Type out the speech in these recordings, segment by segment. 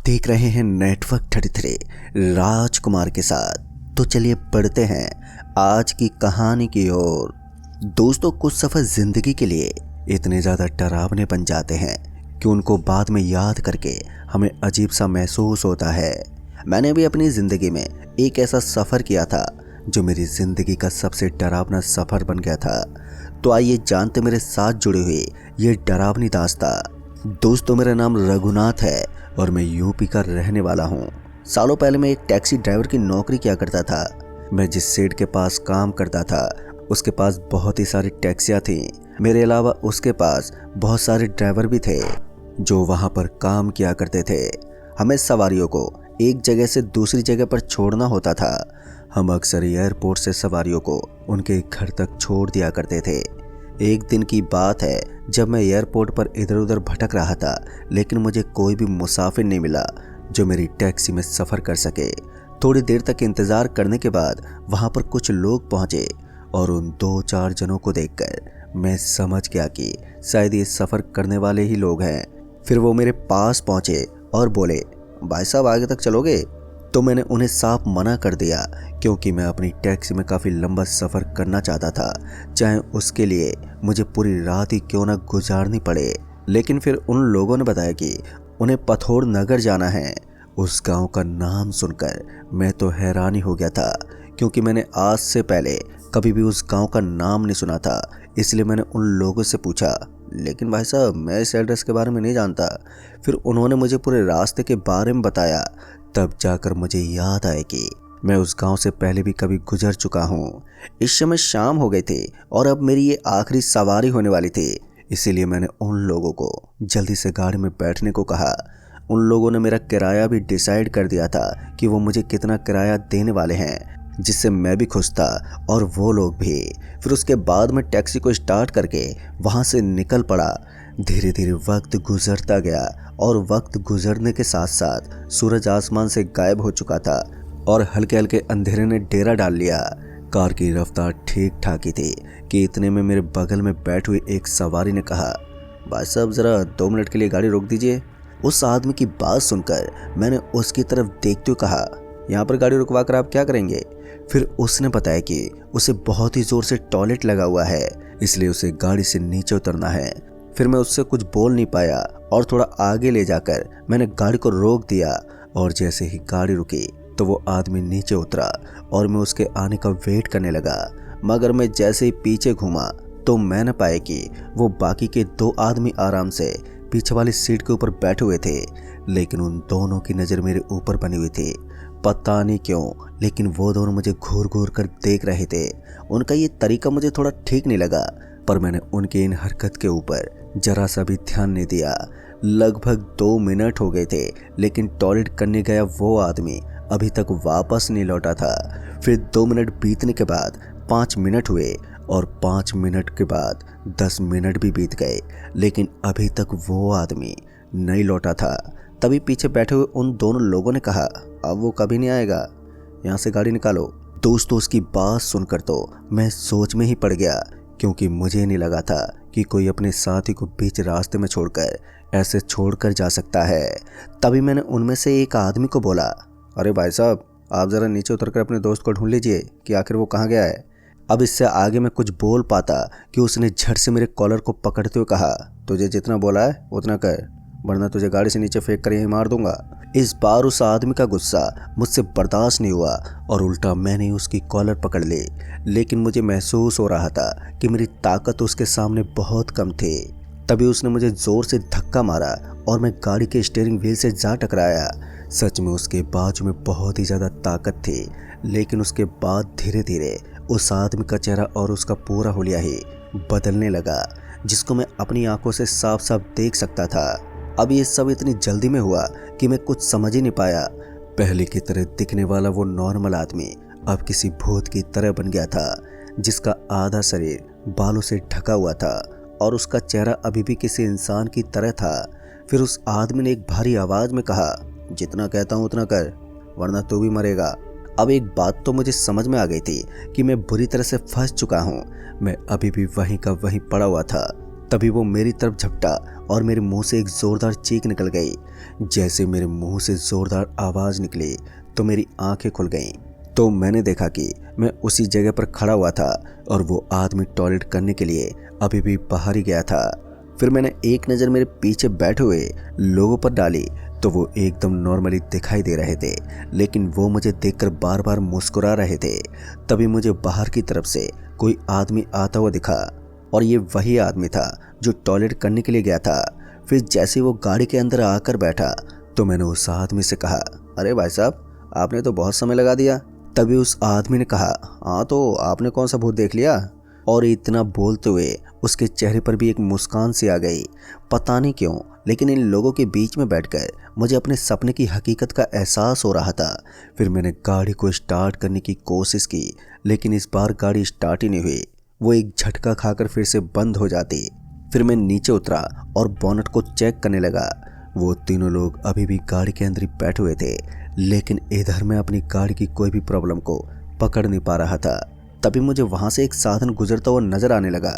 देख रहे हैं नेटवर्क 33 राजकुमार के साथ। तो चलिए पढ़ते हैं आज की कहानी की ओर। दोस्तों, कुछ सफ़र ज़िंदगी के लिए इतने ज़्यादा डरावने बन जाते हैं कि उनको बाद में याद करके हमें अजीब सा महसूस होता है। मैंने भी अपनी ज़िंदगी में एक ऐसा सफ़र किया था जो मेरी ज़िंदगी का सबसे डरावना सफ़र बन गया था। तो आइए जानते मेरे साथ जुड़े हुए ये डरावनी दास्तां। दोस्तों, मेरा नाम रघुनाथ है और मैं यूपी का रहने वाला हूँ। सालों पहले मैं एक टैक्सी ड्राइवर की नौकरी किया करता था। मैं जिस सेठ के पास काम करता था उसके पास बहुत ही सारी टैक्सियाँ थीं। मेरे अलावा उसके पास बहुत सारे ड्राइवर भी थे जो वहाँ पर काम किया करते थे। हमें सवारियों को एक जगह से दूसरी जगह पर छोड़ना होता था। हम अक्सर एयरपोर्ट से सवारियों को उनके घर तक छोड़ दिया करते थे। एक दिन की बात है जब मैं एयरपोर्ट पर इधर उधर भटक रहा था, लेकिन मुझे कोई भी मुसाफिर नहीं मिला जो मेरी टैक्सी में सफ़र कर सके। थोड़ी देर तक इंतज़ार करने के बाद वहाँ पर कुछ लोग पहुँचे और उन 2-4 जनों को देखकर मैं समझ गया कि शायद ये सफ़र करने वाले ही लोग हैं। फिर वो मेरे पास पहुँचे और बोले, भाई साहब आगे तक चलोगे? तो मैंने उन्हें साफ मना कर दिया क्योंकि मैं अपनी टैक्सी में काफ़ी लंबा सफ़र करना चाहता था, चाहे उसके लिए मुझे पूरी रात ही क्यों ना गुजारनी पड़े। लेकिन फिर उन लोगों ने बताया कि उन्हें पथौड़ नगर जाना है। उस गांव का नाम सुनकर मैं तो हैरान ही हो गया था क्योंकि मैंने आज से पहले कभी भी उस गांव का नाम नहीं सुना था। इसलिए मैंने उन लोगों से पूछा, लेकिन भाई साहब मैं इस एड्रेस के बारे में नहीं जानता। फिर उन्होंने मुझे पूरे रास्ते के बारे में बताया। तब जाकर मुझे याद आया कि मैं उस गांव से पहले भी कभी गुजर चुका हूँ। इस समय शाम हो गई थी और अब मेरी ये आखिरी सवारी होने वाली थी। इसीलिए मैंने उन लोगों को जल्दी से गाड़ी में बैठने को कहा। उन लोगों ने मेरा किराया भी डिसाइड कर दिया था कि वो मुझे कितना किराया देने वाले हैं, जिससे मैं भी खुश था और वो लोग भी। फिर उसके बाद मैं टैक्सी को स्टार्ट करके वहाँ से निकल पड़ा। धीरे धीरे वक्त गुजरता गया और वक्त गुजरने के साथ साथ सूरज आसमान से गायब हो चुका था और हल्के हल्के अंधेरे ने डेरा डाल लिया। कार की रफ्तार ठीक ठाक ही थी कि इतने में मेरे बगल में बैठे हुए एक सवारी ने कहा, भाई साहब ज़रा 2 मिनट के लिए गाड़ी रोक दीजिए। उस आदमी की बात सुनकर मैंने उसकी तरफ देखते हुए कहा, यहाँ पर गाड़ी रुकवा कर आप क्या करेंगे? फिर उसने बताया कि उसे बहुत ही ज़ोर से टॉयलेट लगा हुआ है, इसलिए उसे गाड़ी से नीचे उतरना है। फिर मैं उससे कुछ बोल नहीं पाया और थोड़ा आगे ले जाकर मैंने गाड़ी को रोक दिया और जैसे ही गाड़ी रुकी तो वो आदमी नीचे उतरा और मैं उसके आने का वेट करने लगा। मगर मैं जैसे ही पीछे घूमा तो मैंने पाया कि वो बाकी के 2 आदमी आराम से पीछे वाली सीट के ऊपर बैठे हुए थे, लेकिन उन दोनों की नज़र मेरे ऊपर बनी हुई थी। पता नहीं क्यों, लेकिन वो दोनों मुझे घूर घूर कर देख रहे थे। उनका ये तरीका मुझे थोड़ा ठीक नहीं लगा, पर मैंने उनकी इन हरकत के ऊपर जरा सा भी ध्यान नहीं दिया। लगभग 2 मिनट हो गए थे, लेकिन टॉयलेट करने गया वो आदमी अभी तक वापस नहीं लौटा था। फिर 2 मिनट बीतने के बाद 5 मिनट हुए और 5 मिनट के बाद 10 मिनट भी बीत गए, लेकिन अभी तक वो आदमी नहीं लौटा था। तभी पीछे बैठे हुए उन दोनों लोगों ने कहा, अब वो कभी नहीं आएगा, यहाँ से गाड़ी निकालो। दोस्तों, उसकी बात सुनकर तो मैं सोच में ही पड़ गया क्योंकि मुझे नहीं लगा था कि कोई अपने साथी को बीच रास्ते में छोड़कर ऐसे छोड़कर जा सकता है। तभी मैंने उनमें से एक आदमी को बोला, अरे भाई साहब आप ज़रा नीचे उतरकर अपने दोस्त को ढूंढ लीजिए कि आखिर वो कहाँ गया है। अब इससे आगे मैं कुछ बोल पाता कि उसने झट से मेरे कॉलर को पकड़ते हुए कहा, तुझे जितना बोला है उतना कर, वरना तुझे गाड़ी से नीचे फेंक कर यहीं मार दूंगा। इस बार उस आदमी का गुस्सा मुझसे बर्दाश्त नहीं हुआ और उल्टा मैंने उसकी कॉलर पकड़ ली। लेकिन मुझे महसूस हो रहा था कि मेरी ताकत उसके सामने बहुत कम थी। तभी उसने मुझे ज़ोर से धक्का मारा और मैं गाड़ी के स्टीयरिंग व्हील से जा टकराया। सच में उसके बाजू में बहुत ही ज़्यादा ताकत थी, लेकिन उसके बाद धीरे धीरे उस आदमी का चेहरा और उसका पूरा हुलिया ही बदलने लगा, जिसको मैं अपनी आंखों से साफ साफ देख सकता था। अब ये सब इतनी जल्दी में हुआ कि मैं कुछ समझ ही नहीं पाया। पहले की तरह दिखने वाला वो नॉर्मल आदमी अब किसी भूत की तरह बन गया था, जिसका आधा शरीर बालों से ढका हुआ था और उसका चेहरा अभी भी किसी इंसान की तरह था। फिर उस आदमी ने एक भारी आवाज़ में कहा, जितना कहता हूँ उतना कर, वरना तू भी मरेगा। अब एक बात तो मुझे समझ में आ गई थी कि मैं बुरी तरह से फंस चुका हूँ। मैं अभी भी वहीं का वहीं पड़ा हुआ था। तभी वो मेरी तरफ झपटा और मेरे मुंह से एक जोरदार चीख निकल गई। जैसे मेरे मुंह से जोरदार आवाज निकली तो मेरी आंखें खुल गईं। तो मैंने देखा कि मैं उसी जगह पर खड़ा हुआ था और वो आदमी टॉयलेट करने के लिए अभी भी बाहर ही गया था। फिर मैंने एक नज़र मेरे पीछे बैठे हुए लोगों पर डाली तो वो एकदम नॉर्मली दिखाई दे रहे थे, लेकिन वो मुझे देखकर बार बार मुस्कुरा रहे थे। तभी मुझे बाहर की तरफ से कोई आदमी आता हुआ दिखा और ये वही आदमी था जो टॉयलेट करने के लिए गया था। फिर जैसे वो गाड़ी के अंदर आकर बैठा तो मैंने उस आदमी से कहा, अरे भाई साहब, आपने तो बहुत समय लगा दिया। तभी उस आदमी ने कहा, हाँ तो आपने कौन सा भूत देख लिया? और इतना बोलते हुए उसके चेहरे पर भी एक मुस्कान सी आ गई। पता नहीं क्यों, लेकिन इन लोगों के बीच में बैठकर मुझे अपने सपने की हकीकत का एहसास हो रहा था। फिर मैंने गाड़ी को स्टार्ट करने की कोशिश की, लेकिन इस बार गाड़ी स्टार्ट ही नहीं हुई। वो एक झटका खाकर फिर से बंद हो जाती। फिर मैं नीचे उतरा और बोनट को चेक करने लगा। वो तीनों लोग अभी भी गाड़ी के अंदर ही बैठे हुए थे, लेकिन इधर मैं अपनी गाड़ी की कोई भी प्रॉब्लम को पकड़ नहीं पा रहा था। तभी मुझे वहां से एक साधन गुजरता हुआ नजर आने लगा।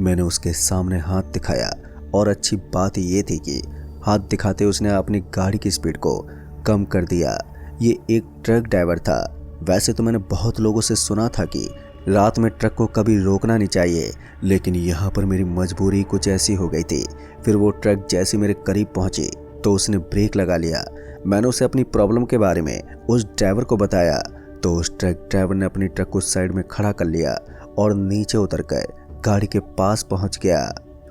मैंने उसके सामने हाथ दिखाया और अच्छी बात ये थी कि हाथ दिखाते उसने अपनी गाड़ी की स्पीड को कम कर दिया। ये एक ट्रक ड्राइवर था। वैसे तो मैंने बहुत लोगों से सुना था कि रात में ट्रक को कभी रोकना नहीं चाहिए, लेकिन यहाँ पर मेरी मजबूरी कुछ ऐसी हो गई थी। फिर वो ट्रक जैसे मेरे करीब पहुंची तो उसने ब्रेक लगा लिया। मैंने उसे अपनी प्रॉब्लम के बारे में उस ड्राइवर को बताया तो उस ट्रक ड्राइवर ने अपनी ट्रक को साइड में खड़ा कर लिया और नीचे उतरकर गाड़ी के पास पहुंच गया।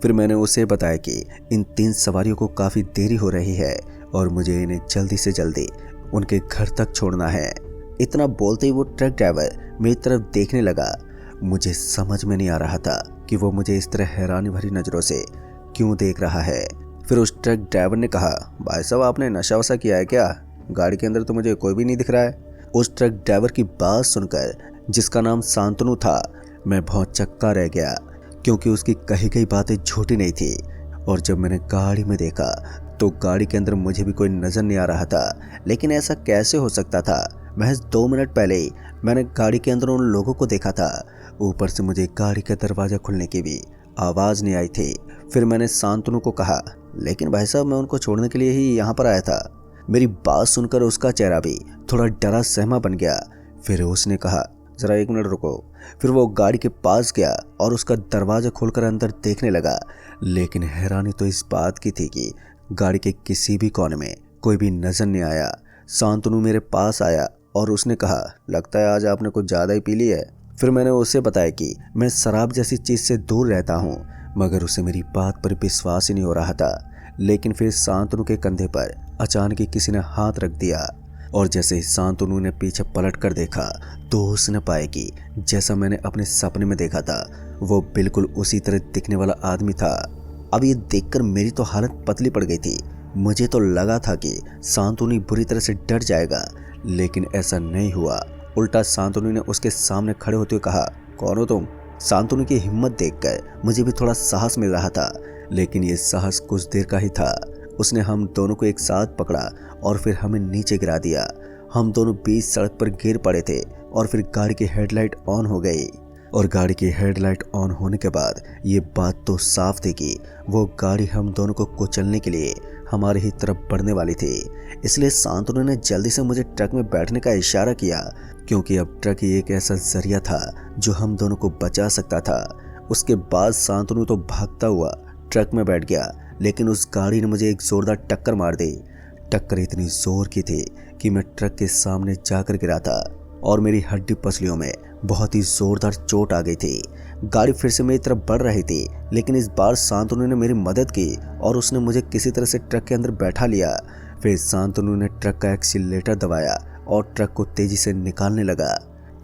फिर मैंने उसे बताया कि इन 3 सवारियों को काफ़ी देरी हो रही है और मुझे इन्हें जल्दी से जल्दी उनके घर तक छोड़ना है। इतना बोलते ही वो ट्रक ड्राइवर मेरी तरफ देखने लगा। मुझे समझ में नहीं आ रहा था कि वो मुझे इस तरह हैरानी भरी नज़रों से क्यों देख रहा है। फिर उस ट्रक ड्राइवर ने कहा, भाई साहब, आपने नशा वशा किया है क्या? गाड़ी के अंदर तो मुझे कोई भी नहीं दिख रहा है। उस ट्रक ड्राइवर की बात सुनकर, जिसका नाम शांतनु था, मैं बहुत चक्का रह गया, क्योंकि उसकी कही गई बातें झूठी नहीं थी। और जब मैंने गाड़ी में देखा तो गाड़ी के अंदर मुझे भी कोई नज़र नहीं आ रहा था। लेकिन ऐसा कैसे हो सकता था? महज 2 मिनट पहले ही मैंने गाड़ी के अंदर उन लोगों को देखा था। ऊपर से मुझे गाड़ी का दरवाज़ा खुलने की भी आवाज़ नहीं आई थी। फिर मैंने शांतनु को कहा, लेकिन भाई साहब, मैं उनको छोड़ने के लिए ही यहाँ पर आया था। मेरी बात सुनकर उसका चेहरा भी थोड़ा डरा सहमा बन गया। फिर उसने कहा, ज़रा 1 मिनट रुको। फिर वो गाड़ी के पास गया और उसका दरवाज़ा खोलकर अंदर देखने लगा। लेकिन हैरानी तो इस बात की थी कि गाड़ी के किसी भी कोने में कोई भी नज़र नहीं आया। शांतनु मेरे पास आया और उसने कहा, लगता है आज आपने कुछ ज़्यादा ही पी ली है। फिर मैंने उसे बताया कि मैं शराब जैसी चीज़ से दूर रहता हूँ, मगर उसे मेरी बात पर विश्वास ही नहीं हो रहा था। लेकिन फिर शांतनु के कंधे पर अचानक ही किसी ने हाथ रख दिया और जैसे ही शांतनु ने पीछे पलट कर देखा तो उसने पाया कि जैसा मैंने अपने सपने में देखा था, वो बिल्कुल उसी तरह दिखने वाला आदमी था। अब ये देखकर मेरी तो हालत पतली पड़ गई थी। मुझे तो लगा था कि शांतनु बुरी तरह से डर जाएगा, लेकिन ऐसा नहीं हुआ। उल्टा शांतनु ने उसके सामने खड़े होते हुए कहा, कौन हो तुम? शांतनु की हिम्मत देखकर मुझे भी थोड़ा साहस मिल रहा था, लेकिन ये साहस कुछ देर का ही था। उसने हम दोनों को एक साथ पकड़ा और फिर हमें नीचे गिरा दिया। हम दोनों बीच सड़क पर गिर पड़े थे और फिर गाड़ी की हेडलाइट ऑन हो गई। और गाड़ी की हेडलाइट ऑन होने के बाद ये बात तो साफ थी कि वो गाड़ी हम दोनों को कुचलने के लिए हमारी ही तरफ बढ़ने वाली थी। इसलिए शांतनु ने जल्दी से मुझे ट्रक में बैठने का इशारा किया, क्योंकि अब ट्रक ही एक ऐसा जरिया था जो हम दोनों को बचा सकता था। उसके बाद शांतनु तो भागता हुआ ट्रक में बैठ गया, लेकिन उस गाड़ी ने मुझे एक जोरदार टक्कर मार दी। टक्कर इतनी जोर की थी कि मैं ट्रक के सामने जाकर गिरा था और मेरी हड्डी पसलियों में बहुत ही जोरदार चोट आ गई थी। गाड़ी फिर से मेरी तरफ बढ़ रही थी, लेकिन इस बार शांतनु ने मेरी मदद की और उसने मुझे किसी तरह से ट्रक के अंदर बैठा लिया। फिर शांतनु ने ट्रक का एक्सीलरेटर दबाया और ट्रक को तेजी से निकालने लगा।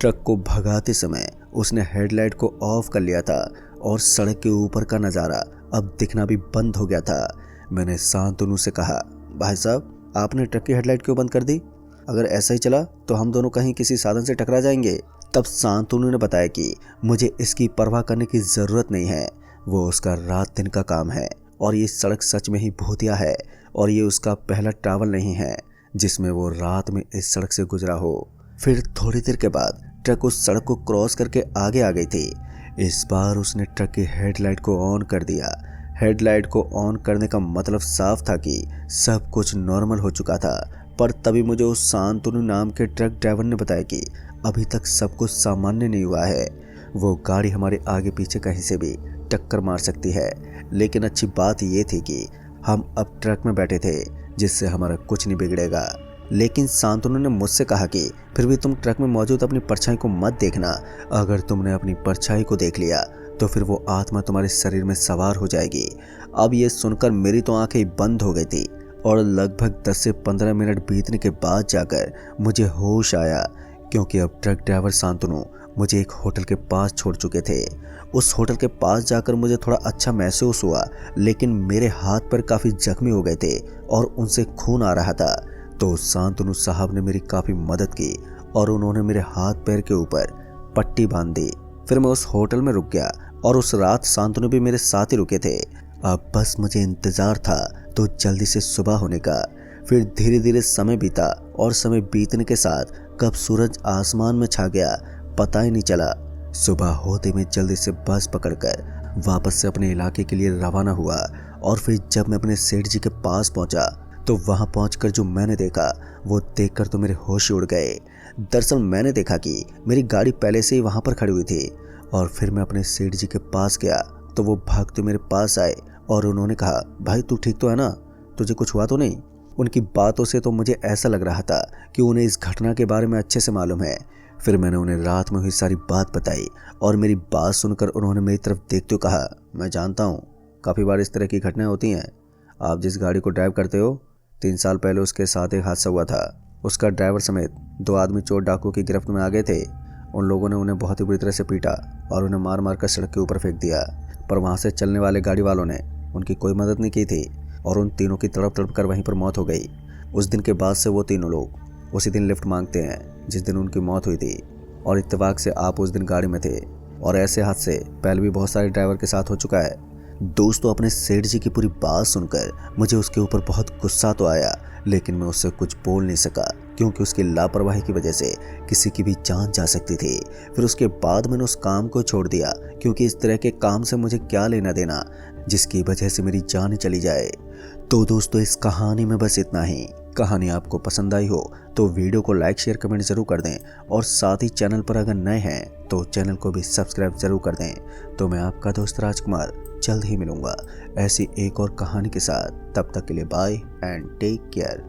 ट्रक को भगाते समय उसने हेडलाइट को ऑफ कर लिया था और सड़क के ऊपर का नज़ारा अब दिखना भी बंद हो गया था। मैंने शांतनु से कहा, भाई साहब, आपने ट्रक की हेडलाइट क्यों बंद कर दी? अगर ऐसा ही चला तो हम दोनों कहीं किसी साधन से टकरा जाएंगे। तब शांतनु ने बताया कि मुझे इसकी परवाह करने की ज़रूरत नहीं है, वो उसका रात दिन का काम है और ये सड़क सच में ही भूतिया है और ये उसका पहला ट्रैवल नहीं है जिसमें वो रात में इस सड़क से गुजरा हो। फिर थोड़ी देर के बाद ट्रक उस सड़क को क्रॉस करके आगे आ गई थी। इस बार उसने ट्रक की हेडलाइट को ऑन कर दिया, हेडलाइट को ऑन करने का मतलब साफ था कि सब कुछ नॉर्मल हो चुका था। पर तभी मुझे उस शांतनु नाम के ट्रक ड्राइवर ने बताया कि अभी तक सब कुछ सामान्य नहीं हुआ है। वो गाड़ी हमारे आगे पीछे कहीं से भी टक्कर मार सकती है, लेकिन अच्छी बात ये थी कि हम अब ट्रक में बैठे थे, जिससे हमारा कुछ नहीं बिगड़ेगा। लेकिन शांतनु ने मुझसे कहा कि फिर भी तुम ट्रक में मौजूद अपनी परछाई को मत देखना। अगर तुमने अपनी परछाई को देख लिया तो फिर वो आत्मा तुम्हारे शरीर में सवार हो जाएगी। अब ये सुनकर मेरी तो आंखें बंद हो गई थी और लगभग 10 से 15 मिनट बीतने के बाद जाकर मुझे होश आया, क्योंकि अब ट्रक ड्राइवर शांतनु मुझे एक होटल के पास छोड़ चुके थे। उस होटल के पास जाकर मुझे थोड़ा अच्छा महसूस हुआ, लेकिन मेरे हाथ पैर काफ़ी जख्मी हो गए थे और उनसे खून आ रहा था। तो शांतनु साहब ने मेरी काफ़ी मदद की और उन्होंने मेरे हाथ पैर के ऊपर पट्टी बांध दी। फिर मैं उस होटल में रुक गया और उस रात शांतनु भी मेरे साथ ही रुके थे। अब बस मुझे इंतज़ार था तो जल्दी से सुबह होने का। फिर धीरे धीरे समय बीता और समय बीतने के साथ कब सूरज आसमान में छा गया पता ही नहीं चला। सुबह होते मैं जल्दी से बस पकड़कर वापस से अपने इलाके के लिए रवाना हुआ। और फिर जब मैं अपने सेठ जी के पास पहुंचा तो वहां पहुंचकर जो मैंने देखा वो देखकर तो मेरे होश उड़ गए। दरअसल मैंने देखा कि मेरी गाड़ी पहले से ही वहां पर खड़ी हुई थी और फिर मैं अपने सेठ जी के पास गया तो वो भागते मेरे पास आए और उन्होंने कहा, भाई तू ठीक तो है ना, तुझे कुछ हुआ तो नहीं? उनकी बातों से तो मुझे ऐसा लग रहा था कि उन्हें इस घटना के बारे में अच्छे से मालूम है। फिर मैंने उन्हें रात में हुई सारी बात बताई और मेरी बात सुनकर उन्होंने मेरी तरफ देखते हुए कहा, मैं जानता हूँ काफ़ी बार इस तरह की घटनाएं होती हैं। आप जिस गाड़ी को ड्राइव करते हो 3 साल पहले उसके साथ एक हादसा हुआ था। उसका ड्राइवर समेत 2 आदमी चोर डाकुओं की गिरफ्त में आ गए थे। उन लोगों ने उन्हें बहुत ही बुरी तरह से पीटा और उन्हें मार मार कर सड़क के ऊपर फेंक दिया, पर वहाँ से चलने वाले गाड़ी वालों ने उनकी कोई मदद नहीं की थी और उन तीनों की तड़प तड़प कर वहीं पर मौत हो गई। उस दिन के बाद से वो तीनों लोग उसी दिन लिफ्ट मांगते हैं जिस दिन उनकी मौत हुई थी, और इत्तेफाक से आप उस दिन गाड़ी में थे। और ऐसे हादसे पहले भी बहुत सारे ड्राइवर के साथ हो चुका है। दोस्तों, अपने सेठ जी की पूरी बात सुनकर मुझे उसके ऊपर बहुत गुस्सा तो आया, लेकिन मैं उससे कुछ बोल नहीं सका क्योंकि उसकी लापरवाही की वजह से किसी की भी जान जा सकती थी। फिर उसके बाद मैंने उस काम को छोड़ दिया क्योंकि इस तरह के काम से मुझे क्या लेना देना जिसकी वजह से मेरी जान ही चली जाए। तो दोस्तों, इस कहानी में बस इतना ही। कहानी आपको पसंद आई हो तो वीडियो को लाइक शेयर कमेंट जरूर कर दें और साथ ही चैनल पर अगर नए हैं तो चैनल को भी सब्सक्राइब जरूर कर दें। तो मैं आपका दोस्त राजकुमार जल्द ही मिलूंगा ऐसी एक और कहानी के साथ। तब तक के लिए बाय एंड टेक केयर।